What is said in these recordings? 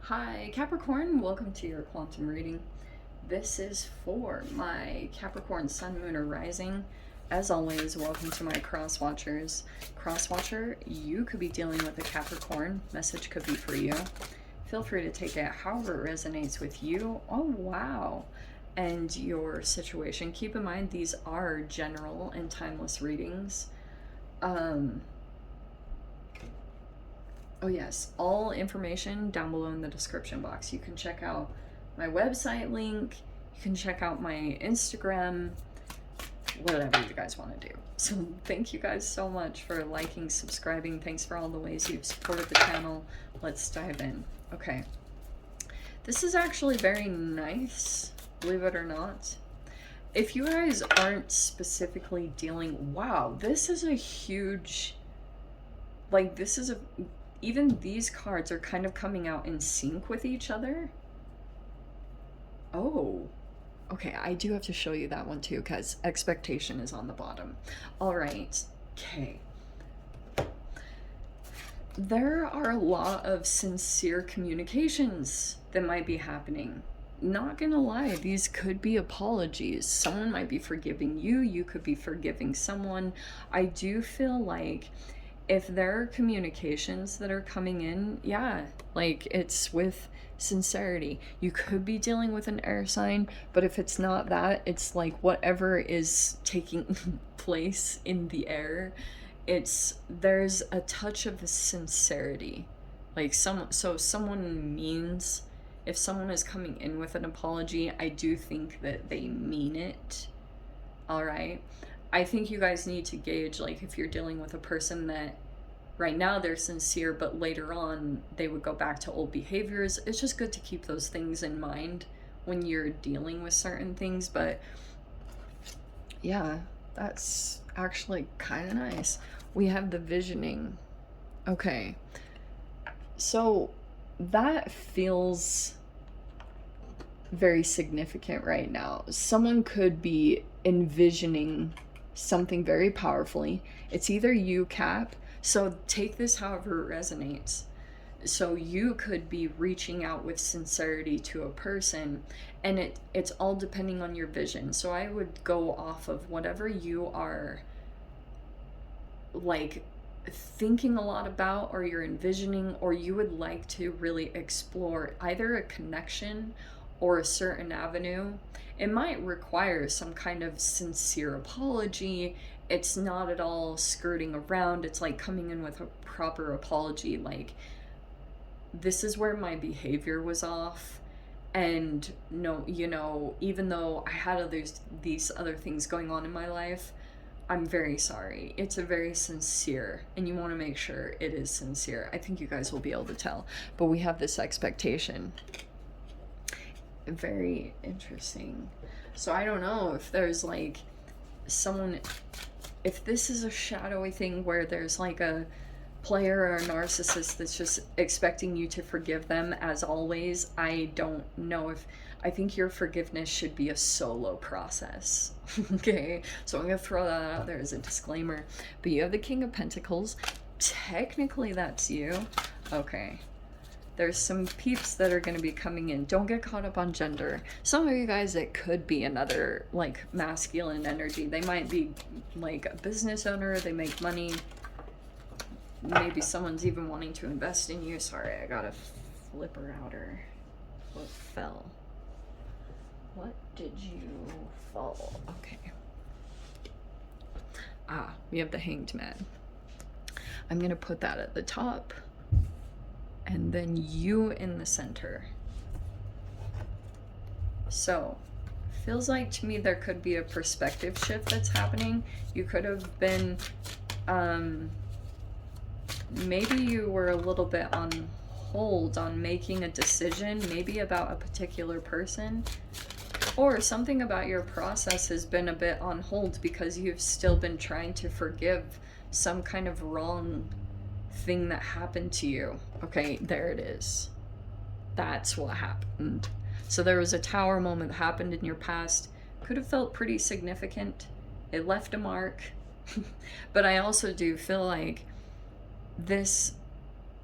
Hi Capricorn, welcome to your quantum reading. This is for my Capricorn Sun, Moon, or Rising. As always, welcome to my cross watchers. Cross watcher, you could be dealing with a Capricorn. Message could be for you. Feel free to take it however it resonates with you. Oh wow. And your situation. Keep in mind these are general and timeless readings. Oh yes, all information down below in the description box. You can check out my website link, you can check out my Instagram, whatever you guys want to do. So thank you guys so much for liking, subscribing. Thanks for all the ways you've supported the channel. Let's dive in. Okay. This is actually very nice, believe it or not. If you guys aren't specifically dealing, wow, this is a huge, like this is a, even these cards are kind of coming out in sync with each other. Oh, okay, I do have to show you that one too, because expectation is on the bottom. All right, okay. There are a lot of sincere communications that might be happening. Not gonna lie, these could be apologies. Someone might be forgiving you, you could be forgiving someone. I do feel like if there are communications that are coming in, yeah, like it's with sincerity. You could be dealing with an air sign, but if it's not that, it's like whatever is taking place in the air, there's a touch of sincerity. Like someone means, if someone is coming in with an apology, I do think that they mean it. All right. I think you guys need to gauge, like, if you're dealing with a person that right now they're sincere, but later on they would go back to old behaviors. It's just good to keep those things in mind when you're dealing with certain things. But yeah, that's actually kind of nice. We have the visioning. Okay. So that feels very significant right now. Someone could be envisioning something very powerfully. It's either you, Cap, so take this however it resonates. So you could be reaching out with sincerity to a person, and it's all depending on your vision. So I would go off of whatever you are like thinking a lot about, or you're envisioning, or you would like to really explore either a connection or a certain avenue. It might require some kind of sincere apology. It's not at all skirting around. It's like coming in with a proper apology, like, this is where my behavior was off, and no, you know, even though I had these other things going on in my life, I'm very sorry. It's a very sincere, and you want to make sure it is sincere. I think you guys will be able to tell. But we have this expectation. Very interesting. So I don't know if there's like someone, if this is a shadowy thing where there's like a player or a narcissist that's just expecting you to forgive them as always. I don't know if, I think your forgiveness should be a solo process. Okay, so I'm gonna throw that out there as a disclaimer. But you have the King of Pentacles. Technically that's you. Okay, there's some peeps that are going to be coming in. Don't get caught up on gender. Some of you guys, it could be another like masculine energy. They might be like a business owner, they make money. Maybe someone's even wanting to invest in you. Sorry, I got a flipper outer. What fell? What did you fall? Okay. Ah, we have the Hanged Man. I'm going to put that at the top. And then you in the center. So, feels like to me there could be a perspective shift that's happening. You could have been, maybe you were a little bit on hold on making a decision, maybe about a particular person, or something about your process has been a bit on hold because you've still been trying to forgive some kind of wrong thing that happened to you. Okay, there it is. That's what happened. So there was a tower moment that happened in your past. Could have felt pretty significant. It left a mark. But I also do feel like this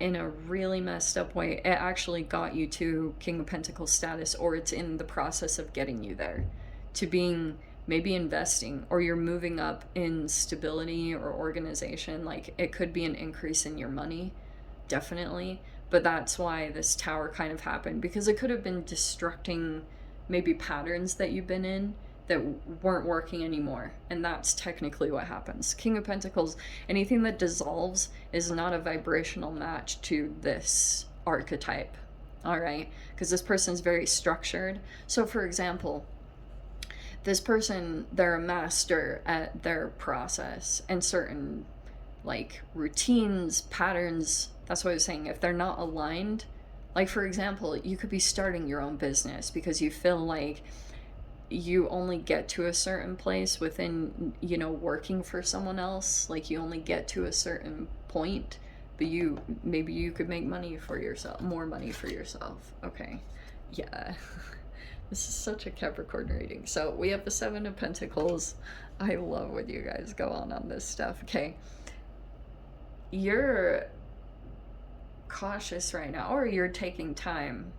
in a really messed up way, it actually got you to King of Pentacles status, or it's in the process of getting you there, to being maybe investing, or you're moving up in stability or organization. Like, it could be an increase in your money, definitely. But that's why this tower kind of happened, because it could have been destructing maybe patterns that you've been in that weren't working anymore. And that's technically what happens. King of Pentacles, anything that dissolves is not a vibrational match to this archetype. All right? Because this person's very structured. So for example, this person, they're a master at their process and certain like routines, patterns. That's what I was saying. If they're not aligned, like for example, you could be starting your own business because you feel like you only get to a certain place within, you know, working for someone else. Like, you only get to a certain point, but maybe you could make money for yourself, more money for yourself. Okay. Yeah. This is such a Capricorn reading. So we have the Seven of Pentacles. I love when you guys go on this stuff. Okay. You're cautious right now, or you're taking time.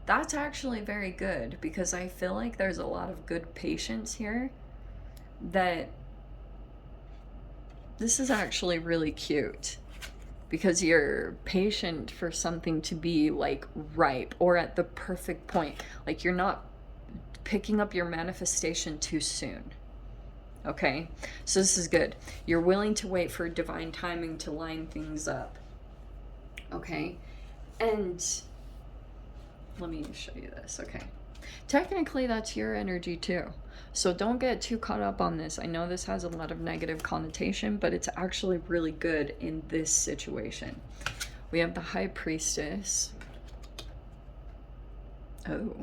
That's actually very good, because I feel like there's a lot of good patience here. That this is actually really cute, because you're patient for something to be like ripe or at the perfect point. Like, you're not picking up your manifestation too soon. Okay, so this is good. You're willing to wait for divine timing to line things up. Okay, and let me show you this. Okay, technically that's your energy too, so don't get too caught up on this. I know this has a lot of negative connotation, but it's actually really good in this situation. We have the High Priestess. Oh,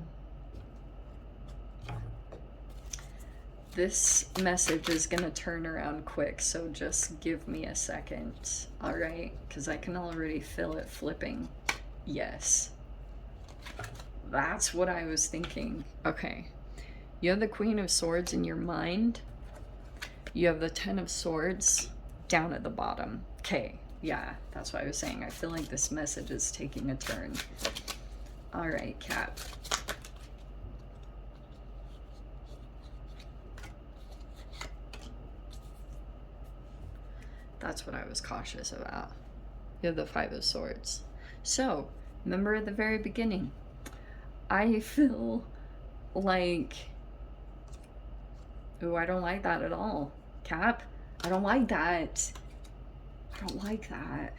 this message is gonna turn around quick, so just give me a second. All right, because I can already feel it flipping. Yes, that's what I was thinking. Okay, you have the Queen of Swords in your mind. You have the Ten of Swords down at the bottom. Okay, yeah, that's what I was saying. I feel like this message is taking a turn. All right, Cap. That's what I was cautious about. You have the Five of Swords. So, remember at the very beginning, I feel like, ooh, I don't like that at all, Cap. I don't like that. I don't like that.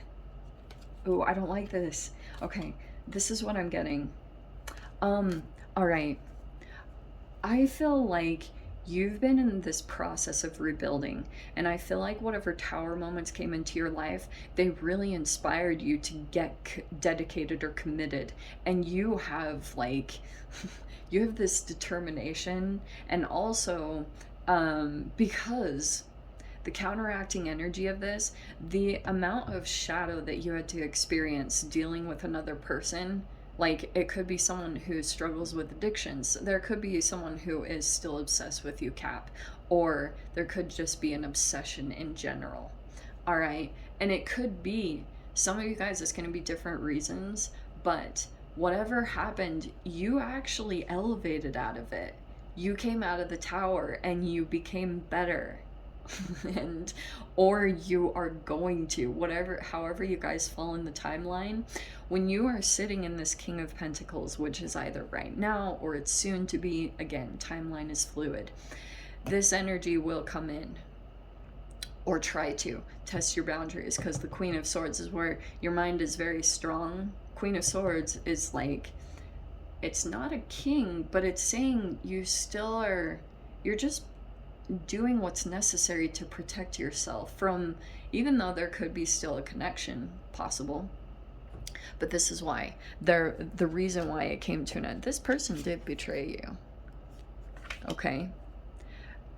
Ooh, I don't like this. Okay, this is what I'm getting. All right. I feel like you've been in this process of rebuilding, and I feel like whatever tower moments came into your life, they really inspired you to get dedicated or committed. And you have like you have this determination, and also because the counteracting energy of this, the amount of shadow that you had to experience dealing with another person. Like, it could be someone who struggles with addictions. There could be someone who is still obsessed with you, Cap. Or there could just be an obsession in general. All right? And it could be, some of you guys, it's going to be different reasons. But whatever happened, you actually elevated out of it. You came out of the tower and you became better. And or you are going to, whatever, however you guys fall in the timeline, when you are sitting in this King of Pentacles, which is either right now or it's soon to be, again, timeline is fluid, this energy will come in, or try to test your boundaries, because the Queen of Swords is where your mind is very strong. Queen of Swords is like, it's not a king, but it's saying you still are, you're just doing what's necessary to protect yourself from, even though there could be still a connection possible. But this is why, the reason why it came to an end. This person did betray you. Okay?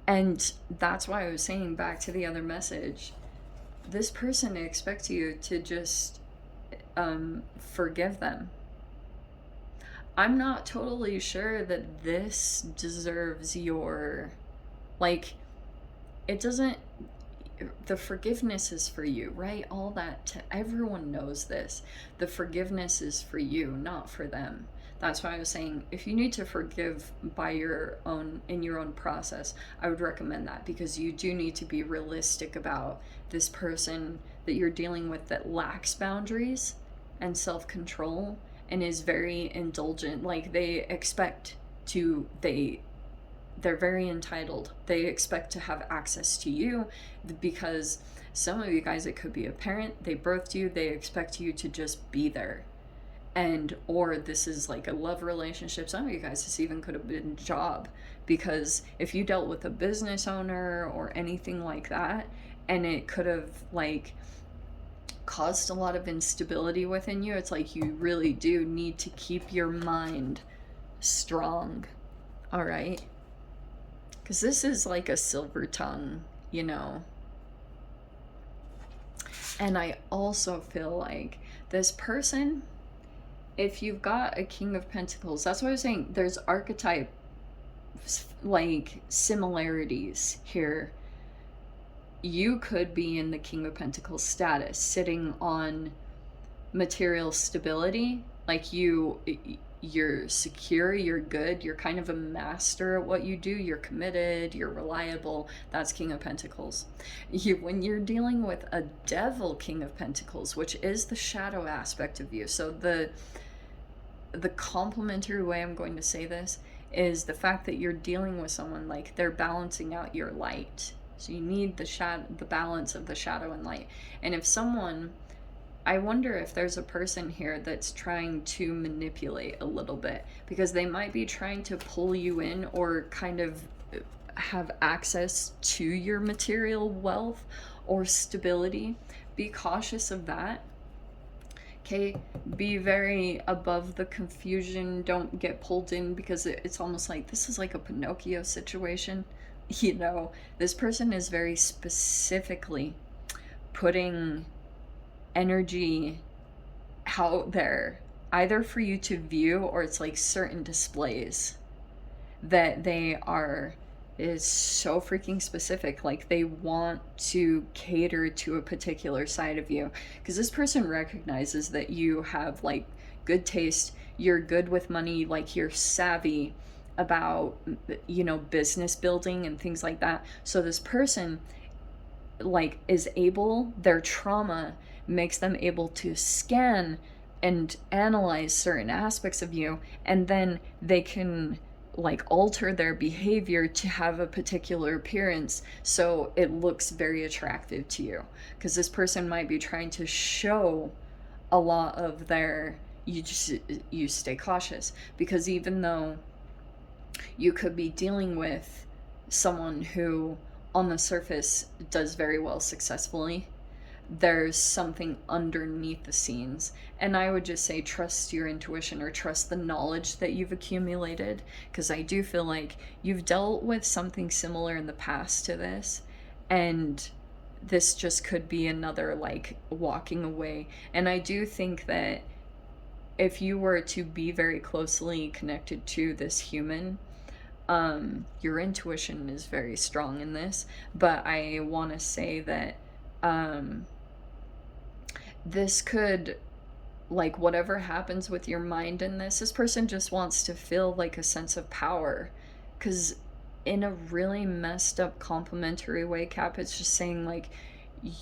And that's why I was saying, back to the other message, this person expects you to just forgive them. I'm not totally sure that this deserves your, like, it doesn't, the forgiveness is for you, right? All that, everyone knows this. The forgiveness is for you, not for them. That's why I was saying, if you need to forgive by your own, in your own process, I would recommend that, because you do need to be realistic about this person that you're dealing with that lacks boundaries and self-control and is very indulgent. Like, they expect to, they're very entitled. They expect to have access to you, because some of you guys, it could be a parent, they birthed you, they expect you to just be there. And or this is like a love relationship. Some of you guys, this even could have been a job, because if you dealt with a business owner or anything like that, and it could have like caused a lot of instability within you, it's like you really do need to keep your mind strong. All right, because this is like a silver tongue, you know. And I also feel like this person, if you've got a King of Pentacles, that's what I was saying, there's archetype like similarities here. You could be in the King of Pentacles status, sitting on material stability, like you're secure, you're good, you're kind of a master at what you do, you're committed, you're reliable. That's King of Pentacles. When you're dealing with a Devil King of Pentacles, which is the shadow aspect of you, so the complementary way I'm going to say this is the fact that you're dealing with someone like they're balancing out your light. So you need the balance of the shadow and light. And if someone, I wonder if there's a person here that's trying to manipulate a little bit, because they might be trying to pull you in or kind of have access to your material wealth or stability. Be cautious of that. Okay, be very above the confusion. Don't get pulled in, because it's almost like this is like a Pinocchio situation. You know, this person is very specifically putting energy out there, either for you to view, or it's like certain displays that they are, is so freaking specific. Like, they want to cater to a particular side of you, because this person recognizes that you have like good taste, you're good with money, like you're savvy about, you know, business building and things like that. So this person like is able, their trauma makes them able to scan and analyze certain aspects of you, and then they can like alter their behavior to have a particular appearance so it looks very attractive to you. Because this person might be trying to show a lot of their, you stay cautious, because even though you could be dealing with someone who on the surface does very well successfully, there's something underneath the scenes. And I would just say trust your intuition, or trust the knowledge that you've accumulated, because I do feel like you've dealt with something similar in the past to this, and this just could be another like walking away. And I do think that if you were to be very closely connected to this human, your intuition is very strong in this. But I want to say that this could, like, whatever happens with your mind in this person just wants to feel like a sense of power. Because in a really messed up complimentary way, Cap, it's just saying like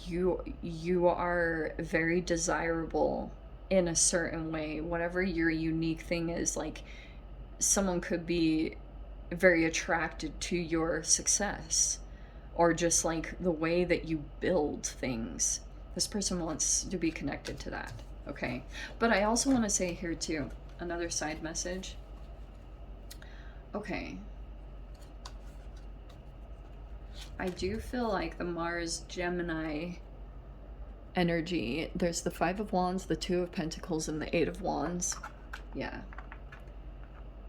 you are very desirable in a certain way, whatever your unique thing is. Like, someone could be very attracted to your success, or just like the way that you build things. This person wants to be connected to that, okay? But I also want to say here too, another side message. Okay, I do feel like the Mars Gemini energy, there's the Five of Wands, the Two of Pentacles, and the Eight of Wands. Yeah,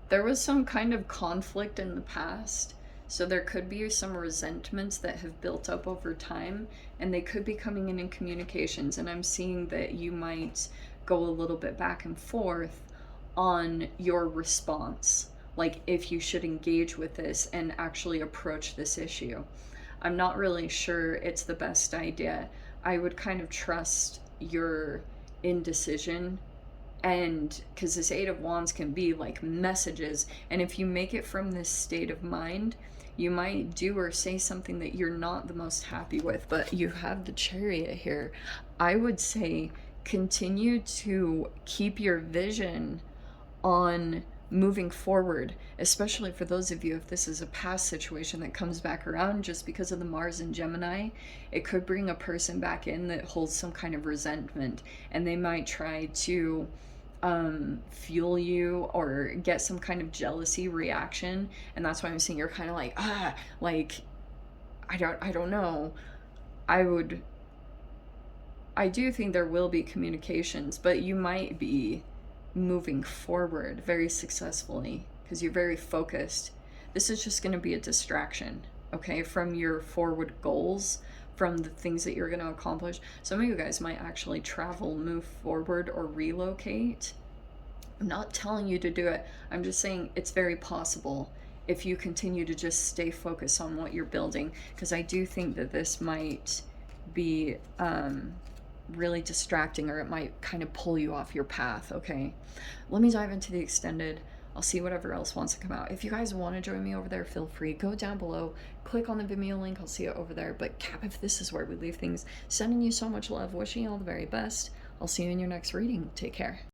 there was some kind of conflict in the past, so there could be some resentments that have built up over time, and they could be coming in communications. And I'm seeing that you might go a little bit back and forth on your response, like if you should engage with this and actually approach this issue. I'm not really sure it's the best idea. I would kind of trust your indecision, and because this Eight of Wands can be like messages, and if you make it from this state of mind, you might do or say something that you're not the most happy with. But you have the Chariot here. I would say continue to keep your vision on moving forward, especially for those of you, if this is a past situation that comes back around just because of the Mars and Gemini, it could bring a person back in that holds some kind of resentment, and they might try to fuel you or get some kind of jealousy reaction. And that's why I'm saying you're kind of like, like, I don't know. I do think there will be communications, but you might be moving forward very successfully because you're very focused. This is just going to be a distraction, okay, from your forward goals, from the things that you're going to accomplish. Some of you guys might actually travel, move forward, or relocate. I'm not telling you to do it. I'm just saying it's very possible if you continue to just stay focused on what you're building, because I do think that this might be really distracting, or it might kind of pull you off your path. Okay, let me dive into the extended. I'll see whatever else wants to come out. If you guys want to join me over there, feel free. Go down below, click on the Vimeo link. I'll see it over there. But Cap, if this is where we leave things, sending you so much love, wishing you all the very best. I'll see you in your next reading. Take care.